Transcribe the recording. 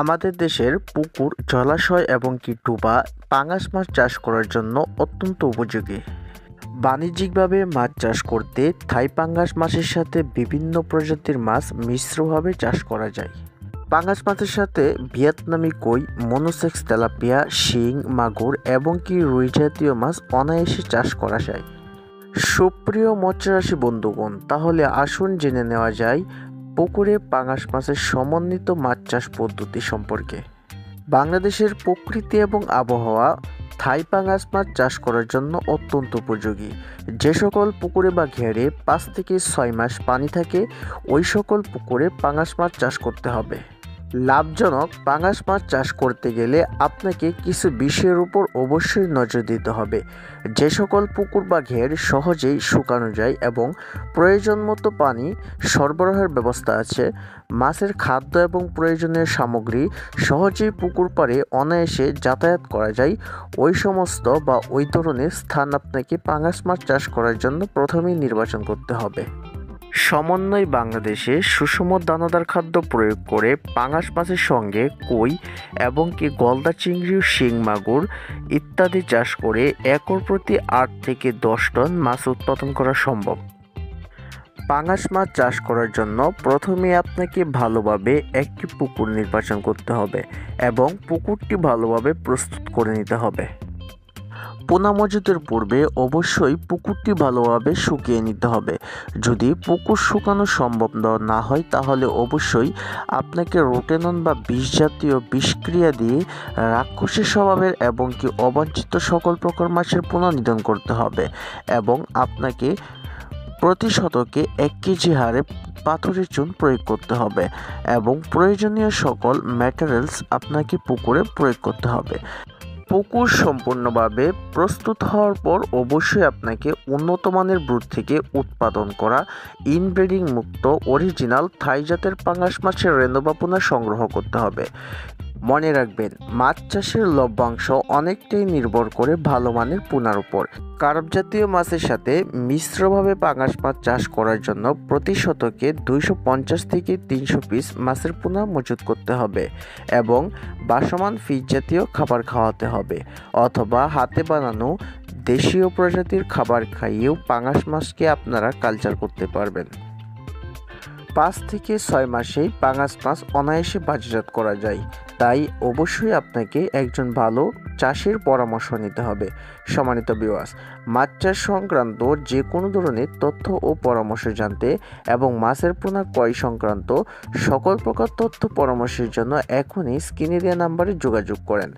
আমাদের দেশের পুকুর, জলাশয় এবং ডোবা পাঙাশ মাছ চাষ করার জন্য অত্যন্ত উপযোগী। বাণিজ্যিকভাবে মাছ চাষ করতে থাই পাঙ্গাস মাছের সাথে বিভিন্ন প্রজাতির মাছ মিশ্রভাবে চাষ করা যায়। পাঙ্গাস মাছের সাথে ভিয়েতনামি কই, মনোসেক্স তেলাপিয়া, শিং, মাগুর এবং রুই জাতীয় মাছ অনায়াসে চাষ করা যায়। সুপ্রিয় মৎস্যচাষী বন্ধুগণ, তাহলে আসুন জেনে নেওয়া যায় পুকুরে পাঙাশ মাছের সমন্বিত মাছ চাষ পদ্ধতি সম্পর্কে। বাংলাদেশের প্রকৃতি এবং আবহাওয়া থাই পাঙাশ মাছ চাষ করার জন্য অত্যন্ত উপযোগী। যে সকল পুকুরে বা ঘেরে 5 থেকে 6 মাস পানি থাকে, ওই সকল পুকুরে পাঙাশ মাছ চাষ করতে হবে। লাভজনক পাঙাশ মাছ চাষ করতে গেলে আপনাকে কিছু বিষয়ের উপর অবশ্যই নজর দিতে হবে। যে সকল পুকুর বা ঘের সহজেই শুকানো যায় এবং প্রয়োজন মতো পানি সরবরাহের ব্যবস্থা আছে, মাছের খাদ্য এবং প্রয়োজনীয় সামগ্রী সহজেই পুকুর পাড়ে অনায়াসে যাতায়াত করা যায়, ওই সমস্ত বা ওই ধরনের স্থান আপনাকে পাঙাশ মাছ চাষ করার জন্য প্রথমেই নির্বাচন করতে হবে। সমন্বয় বাংলাদেশে সুষম দানাদার খাদ্য প্রয়োগ করে পাঙাশ মাছের সঙ্গে কই এবং গলদা চিংড়ি, শিং, মাগুর ইত্যাদি চাষ করে একর প্রতি 8 থেকে 10 টন মাছ উৎপাদন করা সম্ভব। পাঙাশ মাছ চাষ করার জন্য প্রথমে আপনাকে ভালোভাবে একটি পুকুর নির্বাচন করতে হবে এবং পুকুরটি ভালোভাবে প্রস্তুত করে নিতে হবে। পোনা মজুতের পূর্বে অবশ্যই পুকুরটি ভালোভাবে শুকিয়ে নিতে হবে। যদি পুকুর শুকানো সম্ভব না হয়, তাহলে অবশ্যই আপনাকে রোটেনন বা বিষ জাতীয় বিষক্রিয়া দিয়ে রাক্ষসী স্বভাবের এবং অবাঞ্ছিত সকল প্রকার মাছের পোনা নিধন করতে হবে এবং আপনাকে প্রতি শতকে 1 কেজি হারে পাথরের চুন প্রয়োগ করতে হবে এবং প্রয়োজনীয় সকল ম্যাটেরিয়ালস আপনাকে পুকুরে প্রয়োগ করতে হবে। পুকুর সম্পূর্ণভাবে প্রস্তুত হওয়ার পর অবশ্যই আপনাকে উন্নত মানের ব্রুড থেকে উৎপাদন করা ইনব্রিডিং মুক্ত অরিজিনাল থাই জাতের পাঙাশ মাছের রেণু বা পোনা সংগ্রহ করতে হবে। মনে রাখবেন, মাছ চাষের লভ্যাংশ অনেকটাই নির্ভর করে ভালো মানের পোনার উপর। কার্প জাতীয় মাছের সাথে মিশ্রভাবে পাঙাশ মাছ চাষ করার জন্য প্রতি শতকে 250 থেকে 300 পিস মাছের পোনা মজুত করতে হবে এবং বাসমান ফিশ জাতীয় খাবার খাওয়াতে হবে, অথবা হাতে বানানো দেশীয় প্রজাতির খাবার খাইয়েও পাঙাশ মাছকে আপনারা কালচার করতে পারবেন। 5 থেকে 6 মাসেই পাঙাশ মাছ অনায়াসে বাজারজাত করা যায়, তাই অবশ্যই আপনাকে একজন ভালো চাষির পরামর্শ নিতে হবে। সম্মানিত ভিউয়ার্স, মাছ চাষ সংক্রান্ত যে কোনো ধরনের তথ্য ও পরামর্শ জানতে এবং মাছের পোনা ক্রয় সংক্রান্ত সকল প্রকার তথ্য পরামর্শের জন্য এখনই স্ক্রিনে দেওয়া নাম্বারে যোগাযোগ করেন।